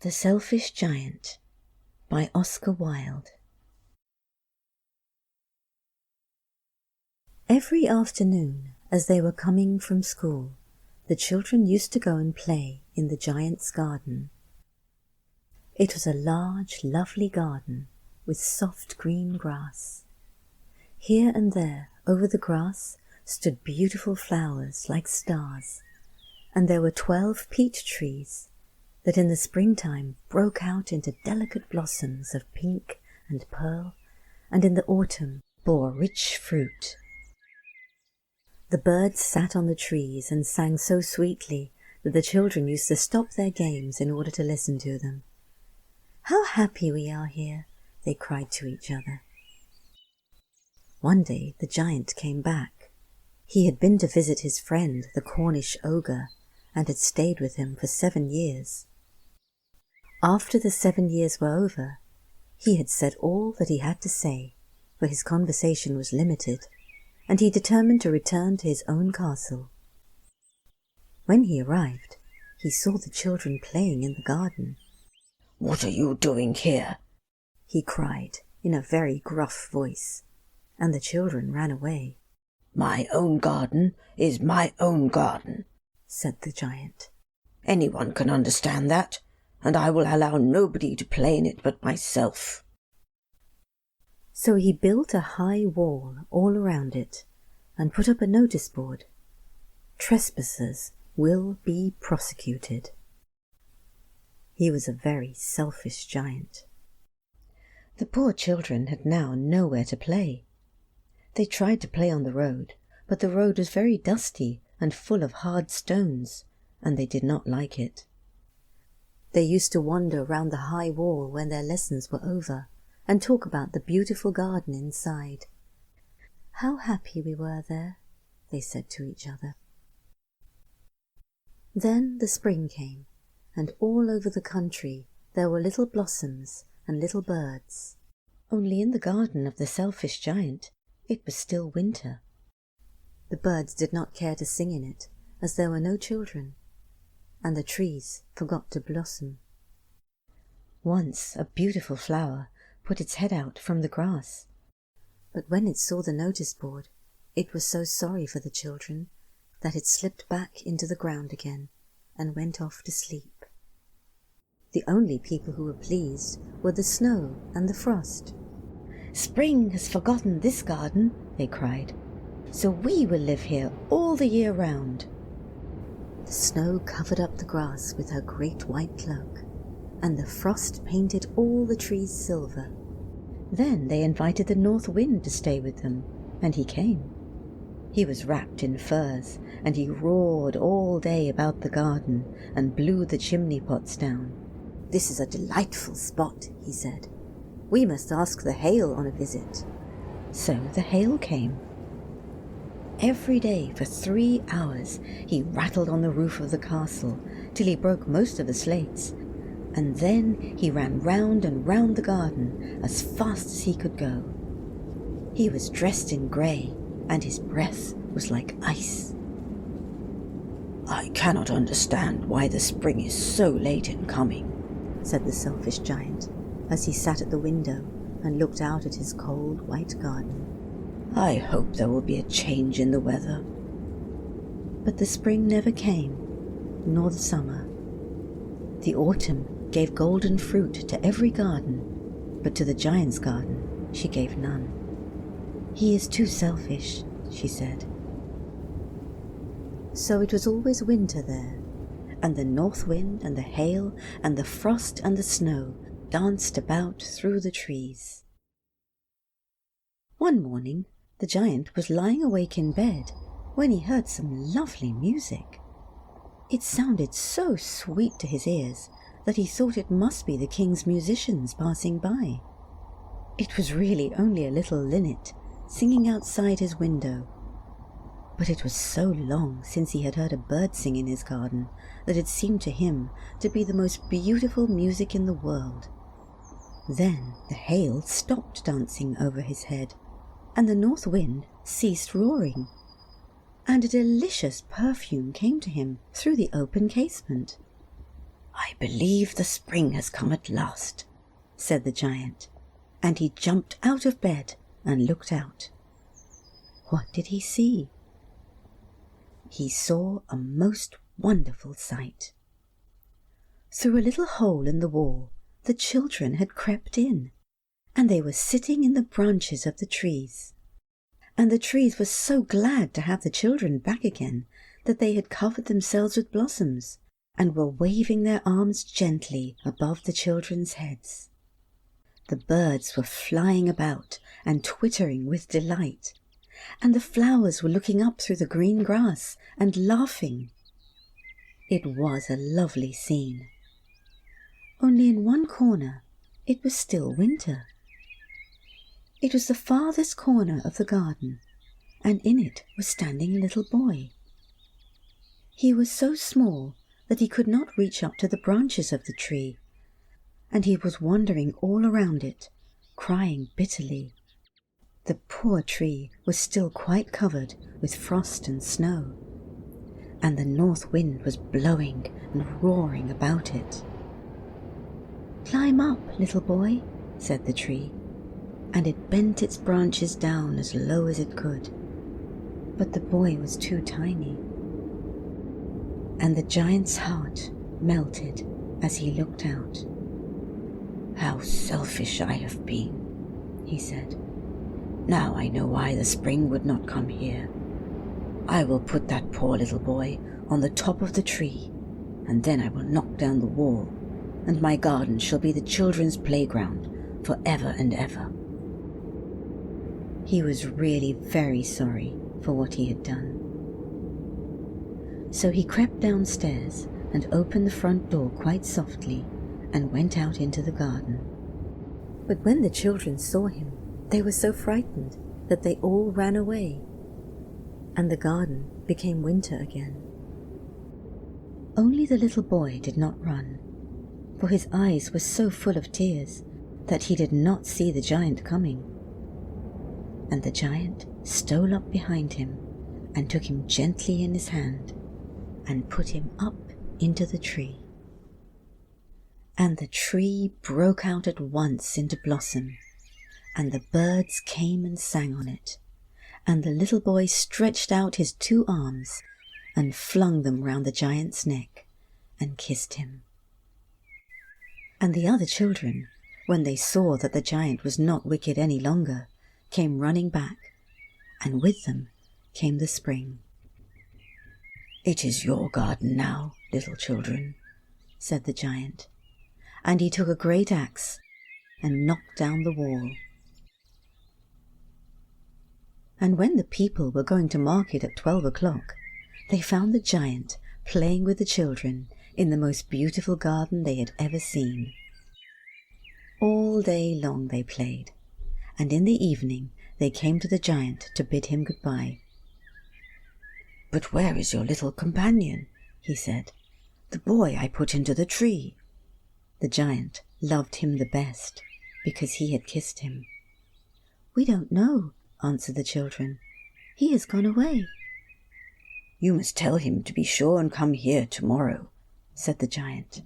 The Selfish Giant by Oscar Wilde. Every afternoon, as they were coming from school, the children used to go and play in the giant's garden. It was a large, lovely garden with soft green grass. Here and there, over the grass, stood beautiful flowers like stars, and there were 12 peach trees that in the springtime broke out into delicate blossoms of pink and pearl, and in the autumn bore rich fruit. The birds sat on the trees and sang so sweetly that the children used to stop their games in order to listen to them. "How happy we are here," they cried to each other. One day the giant came back. He had been to visit his friend, the Cornish ogre, and had stayed with him for 7 years. After the 7 years were over, he had said all that he had to say, for his conversation was limited, and he determined to return to his own castle. When he arrived, he saw the children playing in the garden. "What are you doing here?" he cried in a very gruff voice, and the children ran away. "My own garden is my own garden," said the giant. "Anyone can understand that, and I will allow nobody to play in it but myself." So he built a high wall all around it and put up a notice board. "Trespassers will be prosecuted." He was a very selfish giant. The poor children had now nowhere to play. They tried to play on the road, but the road was very dusty and full of hard stones, and they did not like it. They used to wander round the high wall when their lessons were over, and talk about the beautiful garden inside. "How happy we were there," they said to each other. Then the spring came, and all over the country there were little blossoms and little birds. Only in the garden of the selfish giant it was still winter. The birds did not care to sing in it, as there were no children, and the trees forgot to blossom. Once a beautiful flower put its head out from the grass, but when it saw the notice board, it was so sorry for the children that it slipped back into the ground again and went off to sleep. The only people who were pleased were the snow and the frost. "Spring has forgotten this garden," they cried, "so we will live here all the year round." The snow covered up the grass with her great white cloak, and the frost painted all the trees silver. Then they invited the north wind to stay with them, and he came. He was wrapped in furs, and he roared all day about the garden and blew the chimney pots down. "This is a delightful spot," he said. "We must ask the hail on a visit." So the hail came. Every day for 3 hours he rattled on the roof of the castle till he broke most of the slates, and then he ran round and round the garden as fast as he could go. He was dressed in grey, and his breath was like ice. "I cannot understand why the spring is so late in coming," said the selfish giant, as he sat at the window and looked out at his cold white garden. "I hope there will be a change in the weather." But the spring never came, nor the summer. The autumn gave golden fruit to every garden, but to the giant's garden she gave none. "He is too selfish," she said. So it was always winter there, and the north wind and the hail and the frost and the snow danced about through the trees. One morning the giant was lying awake in bed when he heard some lovely music. It sounded so sweet to his ears that he thought it must be the king's musicians passing by. It was really only a little linnet singing outside his window, but it was so long since he had heard a bird sing in his garden that it seemed to him to be the most beautiful music in the world. Then the hail stopped dancing over his head, and the north wind ceased roaring, and a delicious perfume came to him through the open casement. "I believe the spring has come at last," said the giant, and he jumped out of bed and looked out. What did he see? He saw a most wonderful sight. Through a little hole in the wall, the children had crept in, and they were sitting in the branches of the trees. And the trees were so glad to have the children back again that they had covered themselves with blossoms and were waving their arms gently above the children's heads. The birds were flying about and twittering with delight, and the flowers were looking up through the green grass and laughing. It was a lovely scene. Only in one corner it was still winter. It was the farthest corner of the garden, and in it was standing a little boy. He was so small that he could not reach up to the branches of the tree, and he was wandering all around it, crying bitterly. The poor tree was still quite covered with frost and snow, and the north wind was blowing and roaring about it. "Climb up, little boy," said the tree, and it bent its branches down as low as it could. But the boy was too tiny, and the giant's heart melted as he looked out. "How selfish I have been," he said. "Now I know why the spring would not come here. I will put that poor little boy on the top of the tree, and then I will knock down the wall, and my garden shall be the children's playground for ever and ever." He was really very sorry for what he had done. So he crept downstairs and opened the front door quite softly and went out into the garden. But when the children saw him, they were so frightened that they all ran away, and the garden became winter again. Only the little boy did not run, for his eyes were so full of tears that he did not see the giant coming. And the giant stole up behind him and took him gently in his hand and put him up into the tree. And the tree broke out at once into blossom, and the birds came and sang on it, and the little boy stretched out his 2 arms and flung them round the giant's neck and kissed him. And the other children, when they saw that the giant was not wicked any longer, came running back, and with them came the spring. "It is your garden now, little children," said the giant, and he took a great axe and knocked down the wall. And when the people were going to market at 12 o'clock, they found the giant playing with the children in the most beautiful garden they had ever seen. All day long they played, and in the evening they came to the giant to bid him goodbye. "But where is your little companion?" he said. "The boy I put into the tree." The giant loved him the best because he had kissed him. "We don't know," answered the children. "He has gone away." "You must tell him to be sure and come here tomorrow," said the giant.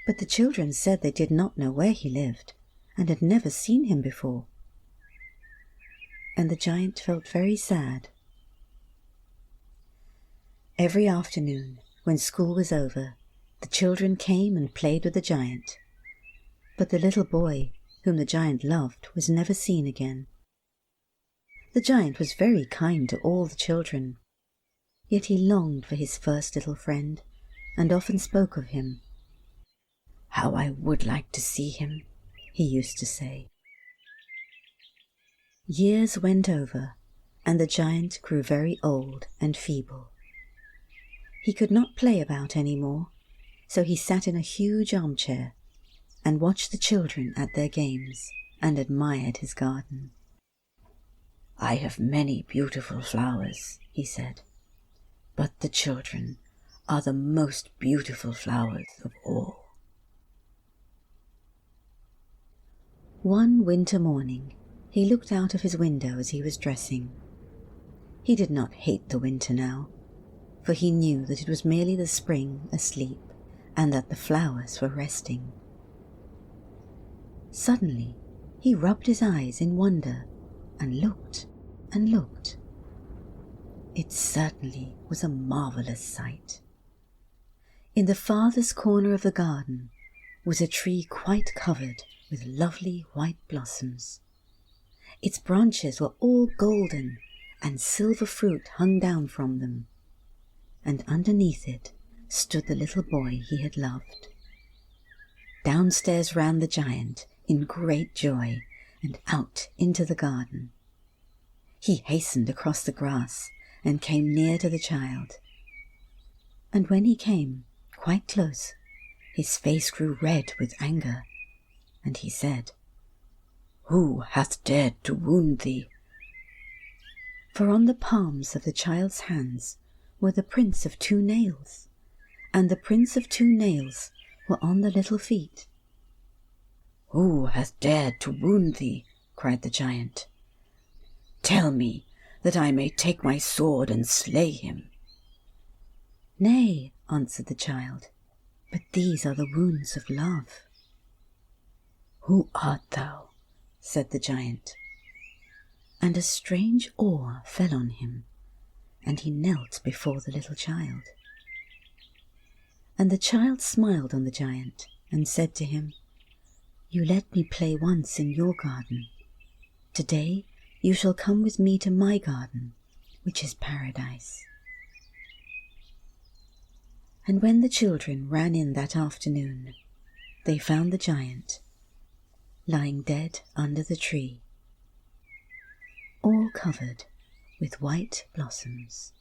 But the children said they did not know where he lived and had never seen him before. And the giant felt very sad. Every afternoon, when school was over, the children came and played with the giant. But the little boy, whom the giant loved, was never seen again. The giant was very kind to all the children, yet he longed for his first little friend, and often spoke of him. "How I would like to see him," he used to say. Years went over, and the giant grew very old and feeble. He could not play about any more, so he sat in a huge armchair and watched the children at their games and admired his garden. "I have many beautiful flowers," he said, "but the children are the most beautiful flowers of all." One winter morning he looked out of his window as he was dressing. He did not hate the winter now, for he knew that it was merely the spring asleep, and that the flowers were resting. Suddenly he rubbed his eyes in wonder and looked and looked. It certainly was a marvellous sight. In the farthest corner of the garden was a tree quite covered with lovely white blossoms. Its branches were all golden, and silver fruit hung down from them, and underneath it stood the little boy he had loved. Downstairs ran the giant in great joy and out into the garden. He hastened across the grass and came near to the child. And when he came quite close, his face grew red with anger, and he said, "Who hath dared to wound thee?" For on the palms of the child's hands were the prints of 2 nails, and the prints of 2 nails were on the little feet. "Who hath dared to wound thee?" cried the giant. "Tell me, that I may take my sword and slay him." "Nay," answered the child, "but these are the wounds of love." "Who art thou?" said the giant. And a strange awe fell on him, and he knelt before the little child. And the child smiled on the giant and said to him, "You let me play once in your garden. Today you shall come with me to my garden, which is paradise." And when the children ran in that afternoon, they found the giant lying dead under the tree, all covered with white blossoms.